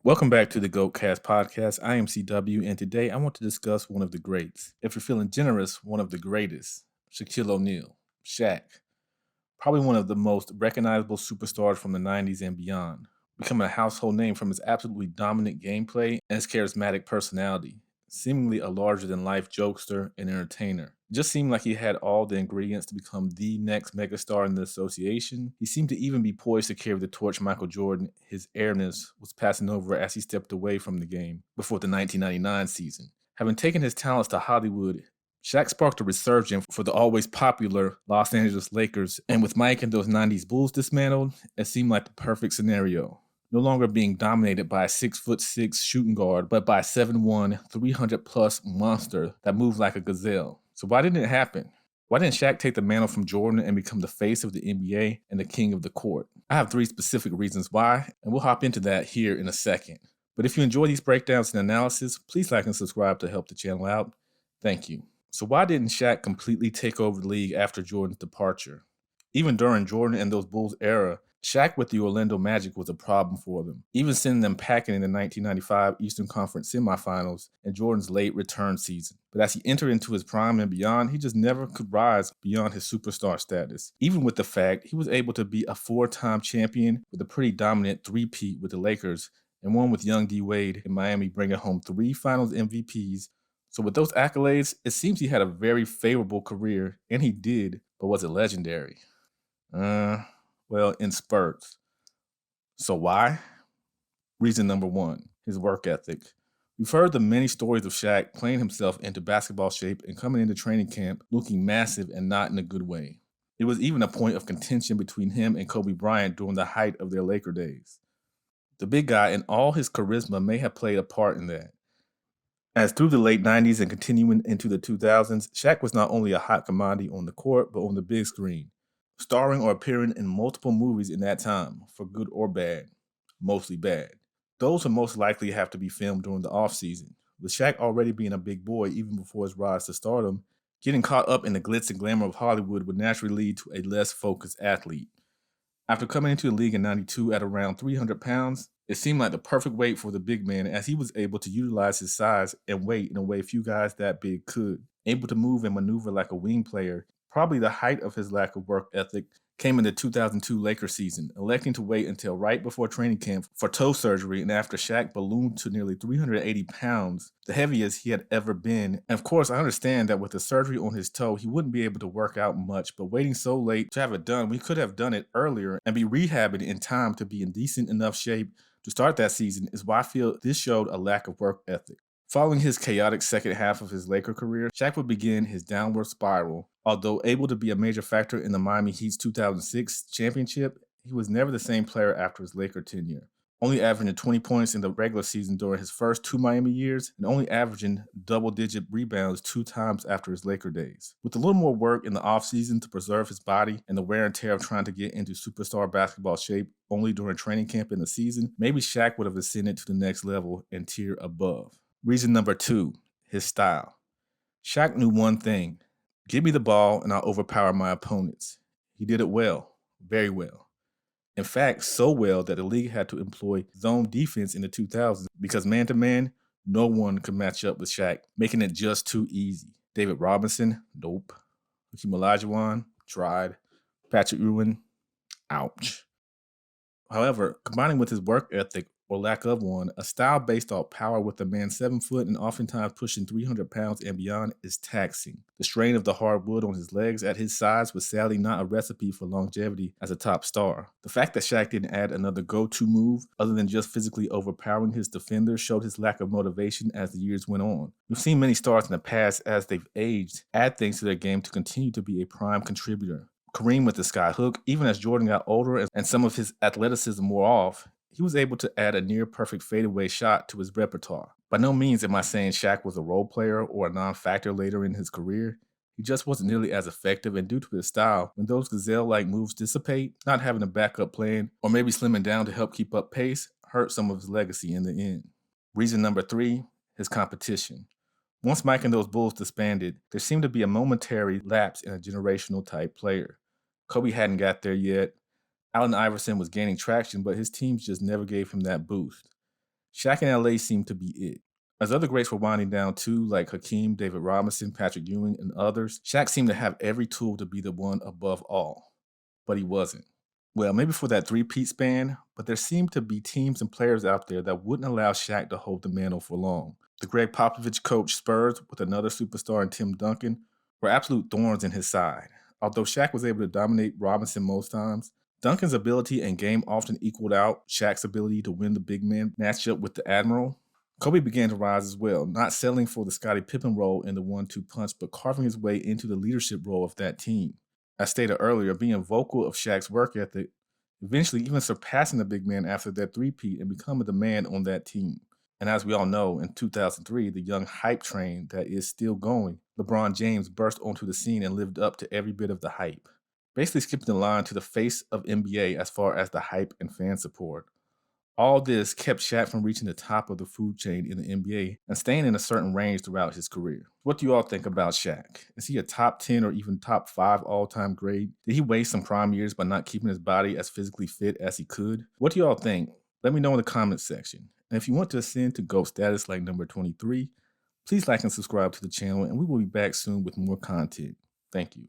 Welcome back to the GOATcast podcast. I am CW, and today I want to discuss one of the greats. If you're feeling generous, one of the greatest, Shaquille O'Neal, Shaq. Probably one of the most recognizable superstars from the 90s and beyond, becoming a household name from his absolutely dominant gameplay and his charismatic personality. Seemingly a larger-than-life jokester and entertainer. It just seemed like he had all the ingredients to become the next megastar in the association. He seemed to even be poised to carry the torch Michael Jordan. His airness was passing over as he stepped away from the game before the 1999 season. Having taken his talents to Hollywood, Shaq sparked a resurgence for the always popular Los Angeles Lakers, and with Mike and those 90s Bulls dismantled, it seemed like the perfect scenario. No longer being dominated by a 6'6" shooting guard, but by a 7'1", 300-plus monster that moved like a gazelle. So why didn't it happen? Why didn't Shaq take the mantle from Jordan and become the face of the NBA and the king of the court? I have 3 specific reasons why, and we'll hop into that here in a second. But if you enjoy these breakdowns and analysis, please like and subscribe to help the channel out. Thank you. So why didn't Shaq completely take over the league after Jordan's departure? Even during Jordan and those Bulls era, Shaq with the Orlando Magic was a problem for them, even sending them packing in the 1995 Eastern Conference semifinals and Jordan's late return season. But as he entered into his prime and beyond, he just never could rise beyond his superstar status, even with the fact he was able to be a 4-time champion with a pretty dominant three-peat with the Lakers and one with young D. Wade in Miami bringing home 3 Finals MVPs. So with those accolades, it seems he had a very favorable career, and he did, but was it legendary? Well, in spurts. So why? Reason number 1, his work ethic. We've heard the many stories of Shaq playing himself into basketball shape and coming into training camp looking massive and not in a good way. It was even a point of contention between him and Kobe Bryant during the height of their Laker days. The big guy and all his charisma may have played a part in that. As through the late 90s and continuing into the 2000s, Shaq was not only a hot commodity on the court, but on the big screen, starring or appearing in multiple movies in that time, for good or bad, mostly bad. Those would most likely have to be filmed during the off-season. With Shaq already being a big boy even before his rise to stardom, getting caught up in the glitz and glamour of Hollywood would naturally lead to a less focused athlete. After coming into the league in 92 at around 300 pounds, it seemed like the perfect weight for the big man as he was able to utilize his size and weight in a way few guys that big could. Able to move and maneuver like a wing player, probably the height of his lack of work ethic came in the 2002 Lakers season, electing to wait until right before training camp for toe surgery, and after Shaq ballooned to nearly 380 pounds, the heaviest he had ever been. And of course, I understand that with the surgery on his toe, he wouldn't be able to work out much, but waiting so late to have it done, we could have done it earlier and be rehabbing in time to be in decent enough shape to start that season is why I feel this showed a lack of work ethic. Following his chaotic second half of his Laker career, Shaq would begin his downward spiral. Although able to be a major factor in the Miami Heat's 2006 championship, he was never the same player after his Laker tenure, only averaging 20 points in the regular season during his first 2 Miami years and only averaging double-digit rebounds 2 times after his Laker days. With a little more work in the offseason to preserve his body and the wear and tear of trying to get into superstar basketball shape only during training camp in the season, maybe Shaq would have ascended to the next level and tier above. Reason number 2, his style. Shaq knew one thing: give me the ball and I'll overpower my opponents. He did it well, very well. In fact, so well that the league had to employ zone defense in the 2000s because man-to-man, no one could match up with Shaq, making it just too easy. David Robinson, nope. Hakeem Olajuwon, tried. Patrick Ewing, ouch. However, combining with his work ethic, or lack of one, a style based off power with a man 7 foot and oftentimes pushing 300 pounds and beyond is taxing. The strain of the hard wood on his legs at his size was sadly not a recipe for longevity as a top star. The fact that Shaq didn't add another go-to move other than just physically overpowering his defenders showed his lack of motivation as the years went on. We've seen many stars in the past, as they've aged, add things to their game to continue to be a prime contributor. Kareem with the sky hook, even as Jordan got older and some of his athleticism wore off, he was able to add a near-perfect fadeaway shot to his repertoire. By no means am I saying Shaq was a role player or a non-factor later in his career. He just wasn't nearly as effective, and due to his style, when those gazelle-like moves dissipate, not having a backup plan or maybe slimming down to help keep up pace hurt some of his legacy in the end. Reason number 3, his competition. Once Mike and those Bulls disbanded, there seemed to be a momentary lapse in a generational type player. Kobe hadn't got there yet. Allen Iverson was gaining traction, but his teams just never gave him that boost. Shaq in LA seemed to be it. As other greats were winding down too, like Hakeem, David Robinson, Patrick Ewing, and others, Shaq seemed to have every tool to be the one above all. But he wasn't. Well, maybe for that three-peat span, but there seemed to be teams and players out there that wouldn't allow Shaq to hold the mantle for long. The Greg Popovich coached Spurs with another superstar in Tim Duncan were absolute thorns in his side. Although Shaq was able to dominate Robinson most times, Duncan's ability and game often equaled out Shaq's ability to win the big man matchup with the Admiral. Kobe began to rise as well, not settling for the Scottie Pippen role in the 1-2 punch, but carving his way into the leadership role of that team. As stated earlier, being vocal of Shaq's work ethic, eventually even surpassing the big man after that three-peat and becoming the man on that team. And as we all know, in 2003, the young hype train that is still going, LeBron James burst onto the scene and lived up to every bit of the hype, basically skipping the line to the face of NBA as far as the hype and fan support. All this kept Shaq from reaching the top of the food chain in the NBA and staying in a certain range throughout his career. What do you all think about Shaq? Is he a top 10 or even top 5 all-time great? Did he waste some prime years by not keeping his body as physically fit as he could? What do you all think? Let me know in the comments section. And if you want to ascend to GOAT status like number 23, please like and subscribe to the channel, and we will be back soon with more content. Thank you.